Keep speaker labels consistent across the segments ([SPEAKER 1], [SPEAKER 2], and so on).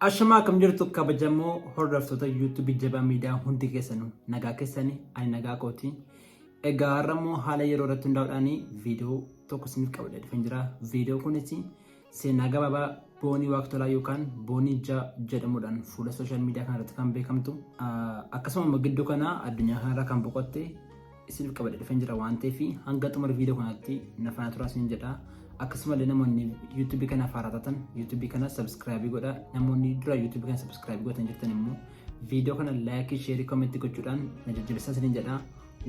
[SPEAKER 1] Ashamaa kam jirtu kabajamoo hordoftoota YouTube jabaa miidiyaa hundi keessanuu nagaa keessanii ani nagaa kooti. Egaa har'ammoo haala yeroo irratti hundaa'uudhaan viidiyoo tokko isiniif qabadhee dhufeen jira. Viidiyoo kunis seenaa gabaabaa Boonii Waaqtolaa yookaan Boonii jedhamuudhaan fuula sooshaal miidiyaa kanarratti kan beekamtu. Akkasuma gidduu kana addunyaa kanarraa kan boqotte isiniif qabadhee dhufeen jira waan ta'eef hanga xumura viidiyoo kanatti na faana turaa isin jedha. Akkasumallee namoonni YouTube kana faaratan YouTube kana subscribe godha. Namoonni dura YouTube kana subscribe godhan jirtan immoo viidiyoo kana like, share, comment gochuudhaan na jajjabeessaa isiniin jedha.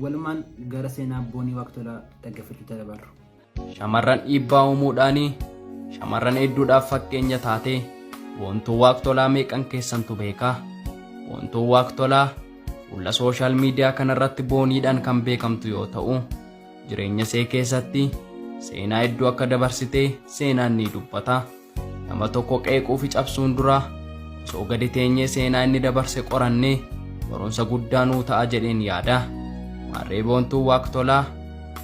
[SPEAKER 1] Walumaan gara seenaa Boonii Waaqtolaa dhaggeeffachuu dabarru.
[SPEAKER 2] Shamarran dhiibbaa uumuudhaan shamarran hedduudhaaf fakkeenya taate Boontuu Waaqtolaa meeqan keessantu beeka? Boontuu Waaqtolaa fuula sooshaal miidiyaa kanarratti booniidhaan kan beekamtu yoo ta'u, jireenya ishee keessatti seenaa hedduu akka dabarsitee seenaan ni dubbata. Nama tokko qeequu fi cabsuun dura osoo gadi teenyee seenaa inni dabarse qorannee barumsa guddaa nuu ta'a jedheen yaada. Maarree Boontuu Waaqtolaa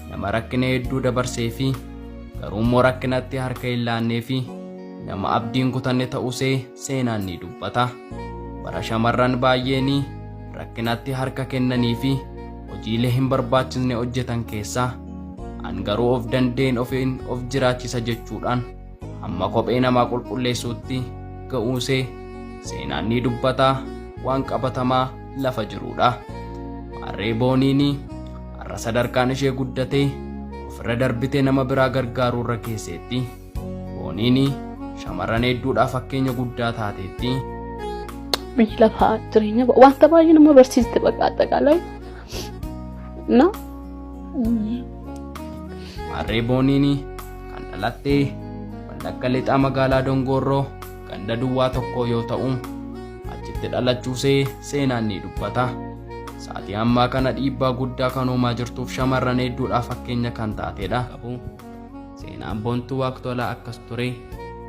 [SPEAKER 2] nama rakkina hedduu dabarsee fi garuu immoo rakkinatti harka hin laannee fi nama abdiin kutanne ta'usee seenaan ni dubbata. Bara shamarran baay'een rakkinatti harka kennanii fi hojiilee hin barbaachisne hojjetan keessaa an garuu of dandeen ofiin of jiraachisa jechuudhaan amma kophee namaa qulqulleessuutti ga'uusee seenaan ni dubbata waan qabatamaa lafa jirudha. Maarree Booniin har'a sadarkaan ishee guddatee ofirra darbitee nama biraa gargaaruu irra keesseetti. Booniin shamarran hedduudhaaf fakkeenya guddaa taateetti.
[SPEAKER 3] Biyyi lafaa jireenya wanta baay'ee nama barsiiste bakka addaqalaa na.
[SPEAKER 2] Maarree Booniin kan dhalattee Wallagga Lixaa magaalaa Dongorroo ganda duwwaa tokko yoo ta'u, achitti dhalachuusee seenaan ni dubbata. Saatii ammaa kana dhiibbaa guddaa kan uumaa jirtuuf shamarran hedduudhaaf fakkeenya kan taatedha. Seenaan Boontuu Waaqtolaa akkas ture.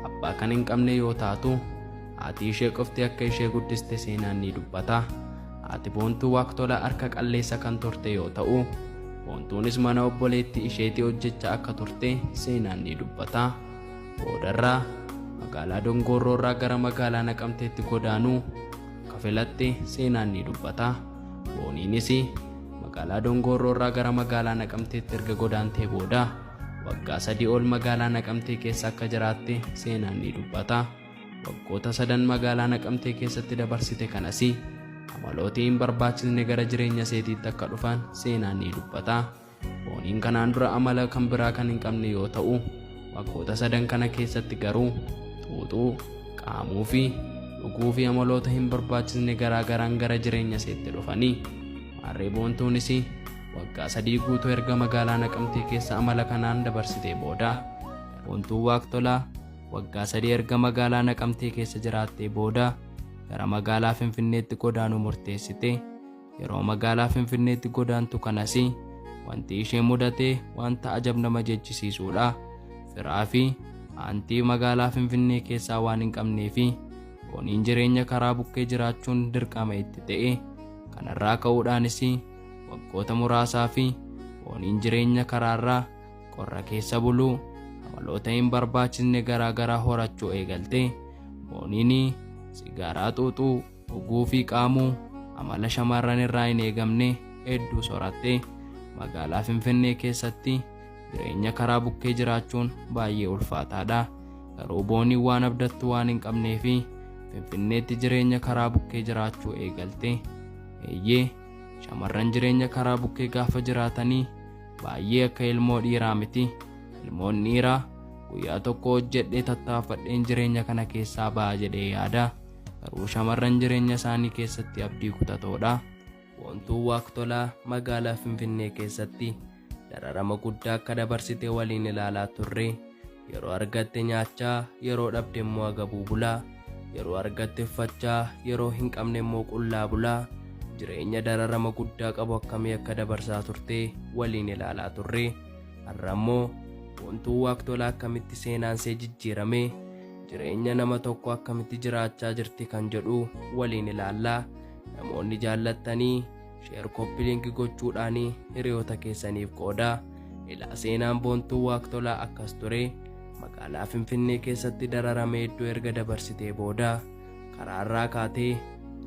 [SPEAKER 2] Abbaa kan hin qabne yoo taatu, haati ishee qofti akka ishee guddiste seenaan ni dubbata. Haati Boontuu Waaqtolaa harka qalleessa kan turte yoo ta'u, Boontuunis mana obboleettii isheetii hojjechaa akka turte seenaan ni dubbata. Boodarraa magaalaa Dongorroorraa gara magaalaa Naqamteetti godaanuu akka filatte seenaan ni dubbata. Booniinis magaalaa Dongorroorraa gara magaalaa Naqamteetti erga godaantee booda waggaa 3 ol magaalaa Naqamtee keessa akka jiraatte seenaan ni dubbata. Waggoota 3 magaalaa Naqamtee keessatti dabarsite kanas amaloota hin barbaachisne gara jireenya isheetiitti akka dhufan seenaan ni dubbata. Booniin kanaan dura amala kan biraa kan hin qabne yoo ta'u, waggoota 3 kana keessatti garuu xuuxuu, qaamuu fi dhuguu fi amaloota hin barbaachisne garaagaraan gara jireenya isheetti dhufanii. Maarree Boontuunis waggaa 3 guutuu erga magaalaa Naqamtee keessa amala kanaan dabarsitee booda Boontuu Waaqtolaa waggaa 3 erga magaalaa Naqamtee keessa jiraattee booda gara magaalaa Finfinneetti godaanuu murteessite. Yeroo magaalaa Finfinneetti godaantu kanas wanti ishee mudate wanta ajab nama jechisiisuudha. Firaa fi aantii magaalaa Finfinnee keessaa waan hin qabnee fi Booniin jireenya karaa bukkee jiraachuun dirqama itti ta'e. Kanarraa ka'uudhaanis waggoota muraasaa fi Booniin jireenya karaarraa qorra keessa buluu, amaloota hin barbaachisne garaagaraa horachuu eegalte. Booniin sigaaraa xuuxuu, dhuguu fi qaamuu amala shamarran irraa hin eegamne hedduu soratte. Magaalaa Finfinnee keessatti jireenya karaa bukkee jiraachuun baay'ee ulfaataadha. Garuu Booniin waan abdattu waan hin qabnee fi Finfinneetti jireenya karaa bukkee jiraachuu eegalte. Eeyyee shamarran jireenya karaa bukkee gaafa jiraatanii baay'ee akka ilmoo dhiiraa miti. Ilmoon dhiiraa guyyaa tokko hojjedhee tattaafadheen jireenya kana keessaa ba'a jedhee yaada. Garuu shamarran jireenya isaanii keessatti abdii kutatoodha. Boontuu Waaqtolaa magaalaa Finfinnee keessatti dararama guddaa akka dabarsite waliin ilaalaa turre. Yeroo argatte nyaachaa, yeroo dhabde immoo agabuu bulaa. Yeroo argatte uffachaa, yeroo hin qabne immoo qullaa bulaa. Jireenya dararama guddaa qabu akkamii akka dabarsaa turte waliin ilaalaa turre. Har'a immoo Boontuu Waaqtolaa akkamitti seenaan ishee jijjiirame, jireenya nama tokko akkamitti jiraachaa jirti kan jedhu waliin ilaallaa. Namoonni jaallattanii sheer koppii linkii gochuudhaan hiriyoota keessaniif qoodaa. Ilaa seenaan Boontuu Waaqtolaa akkas ture. Magaalaa Finfinnee keessatti dararamee hedduu erga dabarsitee booda karaarraa kaatee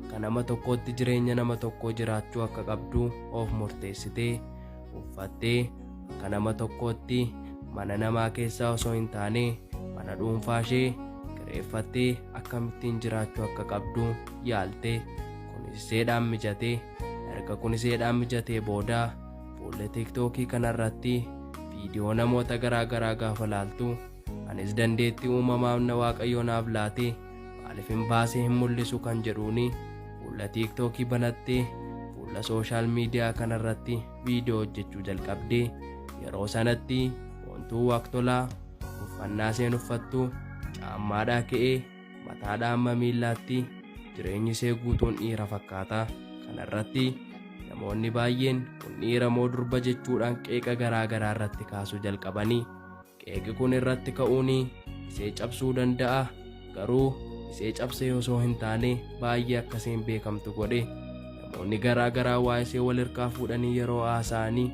[SPEAKER 2] kan nama tokkootti jireenya nama tokkoo jiraachuu akka qabdu of murteessitee uffattee akka nama tokkootti mana namaa keessaa osoo hin taane mana dhuunfaa ishee kireeffattee akkamittiin jiraachuu akka qabdu yaaltee kuniseedhaan mijatee erga kuniseedhaan mijatee booda fuula TikTokii kanarratti viidiyoo namoota garaagaraa gaafa laaltu anis dandeettii uumamaaf na Waaqayyo naaf laate maaliif hin baasee hin mul'isu kan jedhuuni fuula TikTokii banattee fuula sooshaal miidiyaa kanarratti viidiyoo hojjechuu jalqabdee yeroo sanatti wantuu waqtolaa uffannaa isheen uffattu caammaadhaa ka'ee mataadhaa hamma miillaatti jireenyi ishee guutuun dhiira fakkaata. Kanarratti namoonni baay'een kun dhiira moo durba jechuudhaan qeeqa garaagaraa irratti kaasuu jalqabanii qeeqi kun irratti ka'uuni ishee cabsuu danda'a garuu ishee cabsee osoo hin taane baay'ee akka isheen beekamtu godhe. Namoonni garaagaraa waa'ee ishee wal hirkaa fuudhanii yeroo haasa'anii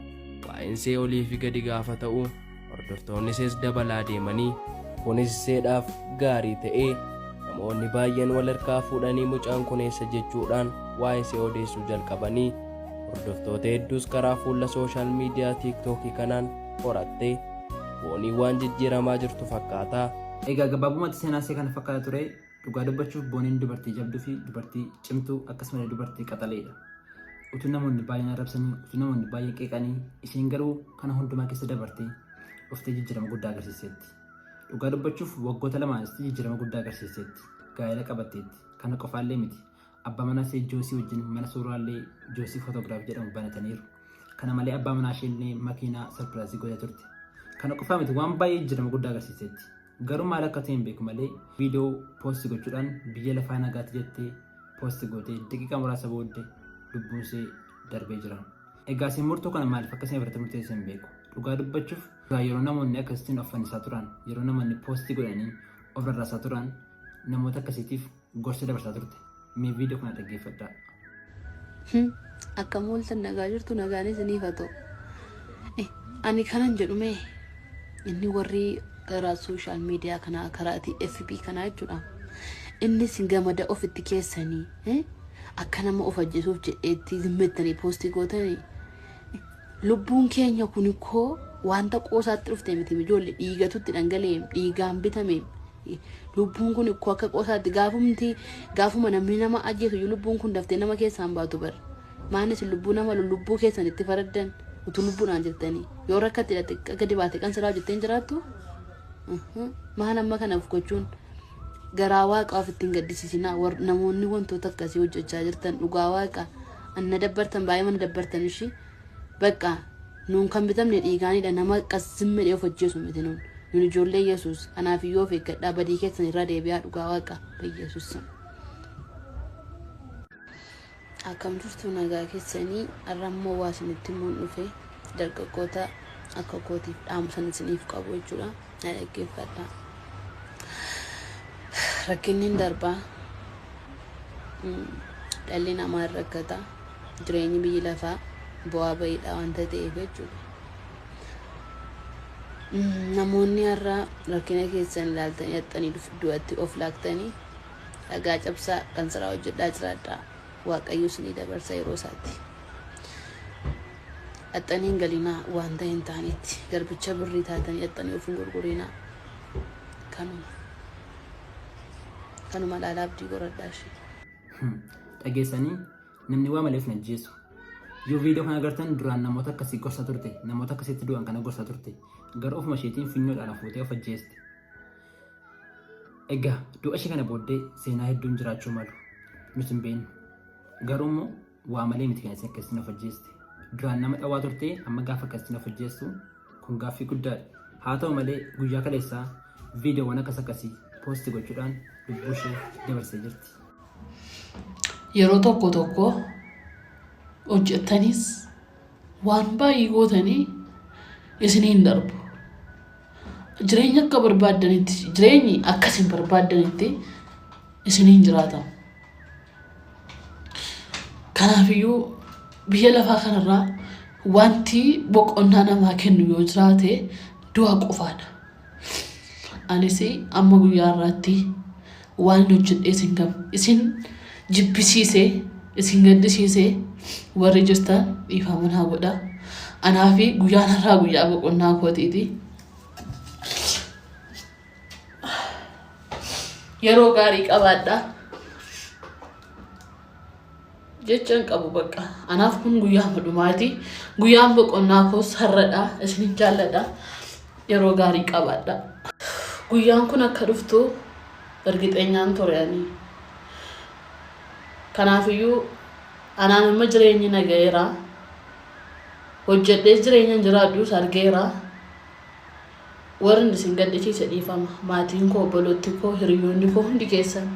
[SPEAKER 2] waa'een ishee olii fi gadi gaafa ta'u hordoftoonni ishees dabalaa deemanii kunis isheedhaaf gaarii ta'ee namoonni baay'een wal hirkaa fuudhanii mucaan kun eessa jechuudhaan waa'ee ishee odeessuu jalqabanii hordoftoota hedduus karaa fuula sooshaal miidiyaa TikTokii kanaan horattee boonii waan jijjiiramaa jirtu fakkaata.
[SPEAKER 1] Egaa gabaabumatti seenaa ishee kana fakkaata ture. Dhugaa dubbachuuf booniin dubartii jabduu fi dubartii cimtuu akkasumas dubartii qaxaleedha. Utuu namoonni baay'een arrabsanii utuu namoonni baay'een qeeqanii isheen garuu kana hundumaa keessa dabartee dhuftee jijjiirama guddaa agarsiisetti. Dhugaa dubbachuuf waggoota lamaanis jijjiirama guddaa agarsiisetti. Gaa'ela qabatteetti. Kana qofaallee miti. Abbaa manaa ishee Joosii wajjin mana suuraallee Joosii Footogiraaf jedhamu banataniiru. Kana malee abbaa manaa ishee makiinaa sarpiraazii godhee turte. Kana qofaa miti waan baay'ee jijjiirama guddaa agarsiisetti. Garuu maal akka ta'e hin beeku malee viidiyoo poosti gochuudhaan biyya lafaa nagaatti jettee poosti gootee daqiiqaa muraasa booddee lubbuun ishee darbee jira. Egaa isin murtoo kana maaliif akka isin irratti murteessan hin beeku. Dhugaa dubbachuuf yeroo namoonni akkasitiin of fannisaa turan yeroo namoonni poostii godhanii of rarraasaa turan namoota akkasiitiif gorsa dabarsaa turte. Mee viidiyoo kana dhaggeeffadhaa.
[SPEAKER 3] Akka mooltan nagaa jirtu nagaanis ni fatoo. Ani kanan jedhume inni warri karaa sooshaal miidiyaa kanaa karaati FB kanaa jechuudha. Innis gamada ofitti keessanii akka nama of ajjeesuuf jedheetti zimmettanii poostii gootanii lubbuun keenya kun koo wanta qoosaatti dhufte miti ijoollee dhiigatutti dhangala'e dhiigaan bitame lubbuun kun koo akka qoosaatti gaafuma namni nama ajjeesu lubbuun kun daftee nama keessaan baatu bar maanis lubbuu nama lubbuu keessan itti faraddan utuu lubbuudhaan jirtanii yoo rakkatti hidhatte gadi baate kan siraa jetteen jiraattu maal amma kanaaf gochuun garaa waaqaa ofittiin gaddisiisinaa namoonni wantoota akkasii hojjechaa jirtan dhugaa waaqa anna dabbartan baay'ee mana dabbartan ishii bakka nuun kan bitamne dhiigaanidha nama qasimmedhee of ajjeesu miti nuun ijoollee Yesuus kanaaf iyyoo of eeggadhaa badii keessan irraa deebi'aa dhugaa waaqa Yesuus. Akkam turtu nagaa keessanii arrammoo waa isinitti muun dhufe dargaggoota akka kootiif dhaamusan isiniif qabu jechuudha. Dhaggeeffadhaa. Rakkinni darbaa dhalli namaa rakkata jireenyi biyyi lafaa bu'aa bayiidha wanta ta'eef jechuudha. Namoonni har'a rakkina keessan ilaaltanii haxxanii du'atti of laaktanii dhagaa cabsaa kan siraa hojjedhaa jiraadhaa Waaqayyo isinii dabarsa yeroo isaatti. Haxxanii hin galinaa wanta hin taanetti garbicha birrii taatanii haxxanii of hin gurgurinaa kanuma laalaa abdii godhadhaa ishee.
[SPEAKER 1] Dhageessanii namni waa malee of hin ajjeesu. Yoo viidiyoo kana agartan duraan namoota akkasii gorsa turte namoota akkasitti du'an kana gorsa turte garuu ofuma isheetiin finyoodhaan fuutee of ajjeeste. Egaa du'a ishee kana booddee seenaa hedduun jiraachuu malu nuti hin beeknu. Garuu immoo waa malee miti kan isin akkasiin of ajjeeste. Duraan nama dhawaa turte amma gaafa akkasiin of ajjeessu kun gaaffii guddaadha. Haa ta'u malee guyyaa kaleessaa viidiyoowwan akkasii poostii gochuudhaan lubbuu ishee dabarsee jirti.
[SPEAKER 3] Yeroo tokko hojjettanis waan baay'ee gootanii isiniin darbu. Jireenya akka barbaaddanitti jireenyi akkasiin barbaaddanitti isiniin jiraatamu. Kanaafiyyuu biyya lafaa kanarraa wanti boqonnaa namaa kennu yoo jiraate du'a qofaadha. Anis amma guyyaa irraatti waan hojjedhee isin gabu isin jibbisiisee isin gaddisiisee warri jirtan dhiifama naa godhaa. Anaa fi guyyaan har'aa guyyaa boqonnaa kootiiti. Yeroo gaarii qabaadhaa. Jechaan qabu bakka. Anaaf kun guyyaa dhumaati. Guyyaan boqonnaa koos har'adha. Isin jaalladha. Yeroo gaarii qabaadhaa. Guyyaan kun akka dhuftu ergixeenyaan tureani. Kanaafiyyuu anaan amma jireenyi nagayeera. Hojjedhee jireenya jiraadhus argeera. Warri isin gaddisiise dhiifama. Maatiin koo, obboloonni koo, hiriyoonni koo hundi keessan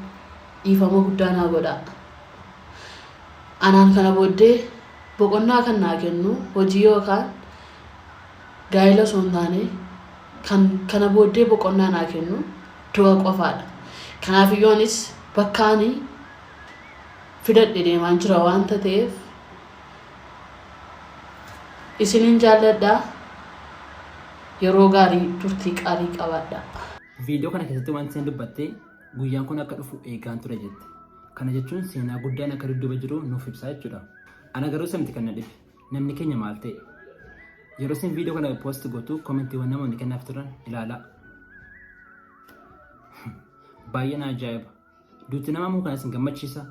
[SPEAKER 3] dhiifama guddaa naa godhaa. Anaan kana booddee boqonnaa kan naa kennu hojii yookaan gaa'ela osoo hin taane kana booddee boqonnaa naa kennu du'a qofaadha. Kanaafiyyoonis bakka ani fidadhe deemaan jira waanta ta'eef isinin jaalladhaa. Yeroo gaarii turtii qaarii qabaadhaa.
[SPEAKER 1] Viidiyoo kana keessatti wanti isin dubbatte guyyaan kun akka dhufu eegaan ture jette. Kana jechuun seenaa guddaan akka dudduuba jiru nuuf ibsaa jechuudha. Ana garuu samti kan na dhibe namni keenya maal ta'e. Yeroo isin viidiyoo kana poost gootu koomentiiwwan namoonni kennaaf turan ilaalaa. Baay'ee na ajaa'iba. Duuti nama muu kana isin gammachiisa.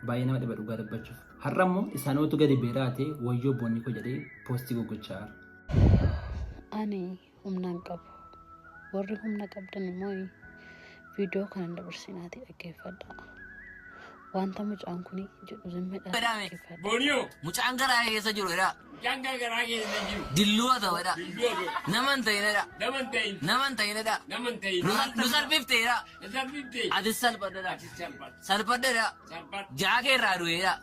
[SPEAKER 1] Baay'ee nama dhiba dhugaa dubbachuuf. Har'a immoo isaan ootu gadi beeraa ta'e wayyoo boonni koo jedhee poostii goggochaa jira.
[SPEAKER 3] Ani humnaan qabu. Warri humna qabdan immoo viidiyoo kana dabarsinaati dhaggeeffadhaa. Wanta mucaan kuni jedhu zimmeedhaan dhaggeeffadhaa.
[SPEAKER 4] Booniyoo mucaan garaa keessa jiru dha. Mucaan garaa keessa jiru. Dilluu ta'e dha. Naman ta'e dha. Naman ta'e dha. Nu salphifte dha. Ati salphadha dha. Salphadha dha. Jaakee irraa du'e dha.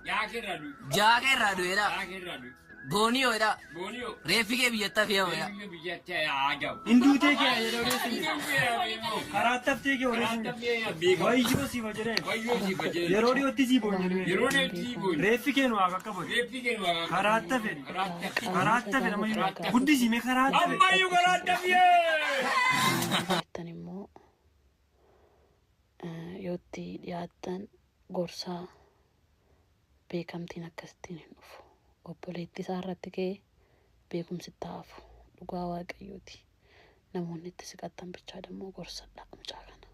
[SPEAKER 4] Jaakee irraa du'e dha. Booniyoo dha. Reeffi kee biyyattaa fe'ame dha.
[SPEAKER 5] Induutee kee jedhee karaa taftee kee odeessin wayyoo si fayyadee yeroo dhiyootti si boonye reeffi kee nu akka boone karaa tafe nama guddisime karaa tafe.
[SPEAKER 3] Immoo yootti dhiyaatan gorsaa beekamtiin akkasittiin hin dhufu. Obboleettii isaa irratti ka'ee beekumsi ta'aafu dhugaa waaqayyooti. Namoonni itti siqatan bichaa dammoo gorsadha mucaa kana.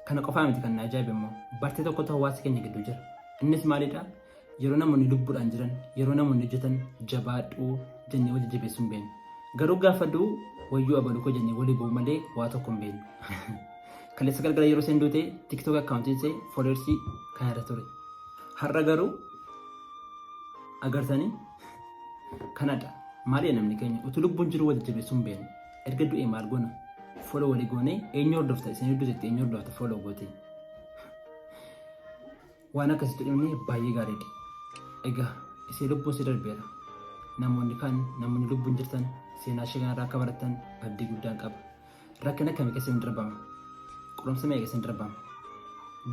[SPEAKER 1] Kana qofaa miti kan na ajaa'ibe immoo bartee tokkotu hawaasa keenya gidduu jira. Innis maalidha? Yeroo namoonni lubbuudhaan jiran, yeroo namoonni hojjetan jabaadhuu jennee wajji jabeessuu hin beeknu. Garuu gaafa du'u wayyoo abaluu koo jennee walii bu'u malee waa tokko hin beeknu. Kaleessa galgala yeroo isheen duute tiktook akkaawuntiin ishee fooloowersii kan irra ture. Har'a garuu agartanii kanadha. Maali namni keenya utuu lubbuun jiru wal jabeessuu hin beeknu. Erga du'ee maal goona? Follow walii goonee eenyu hordofta? Isin hedduu jettee eenyu hordofta follow gootee. Waan akkasitti dhimmi baay'ee gaariidha. Egaa isin lubbuun si darbeera. Namoonni kaan namoonni lubbuun jirtan seenaa ishee kanarraa akka baratan abdii guddaan qaba. Rakkina akkamii keessa hin darbama? Qoromsa meeqa keessa hin darbama?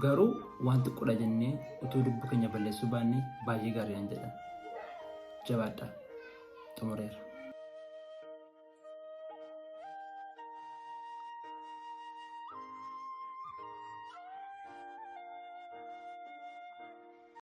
[SPEAKER 1] Garuu waan xiqqoodha jennee utuu lubbuu keenya balleessuu baannee baay'ee gaariidhaan jedha. Jabaadha. Xumureera.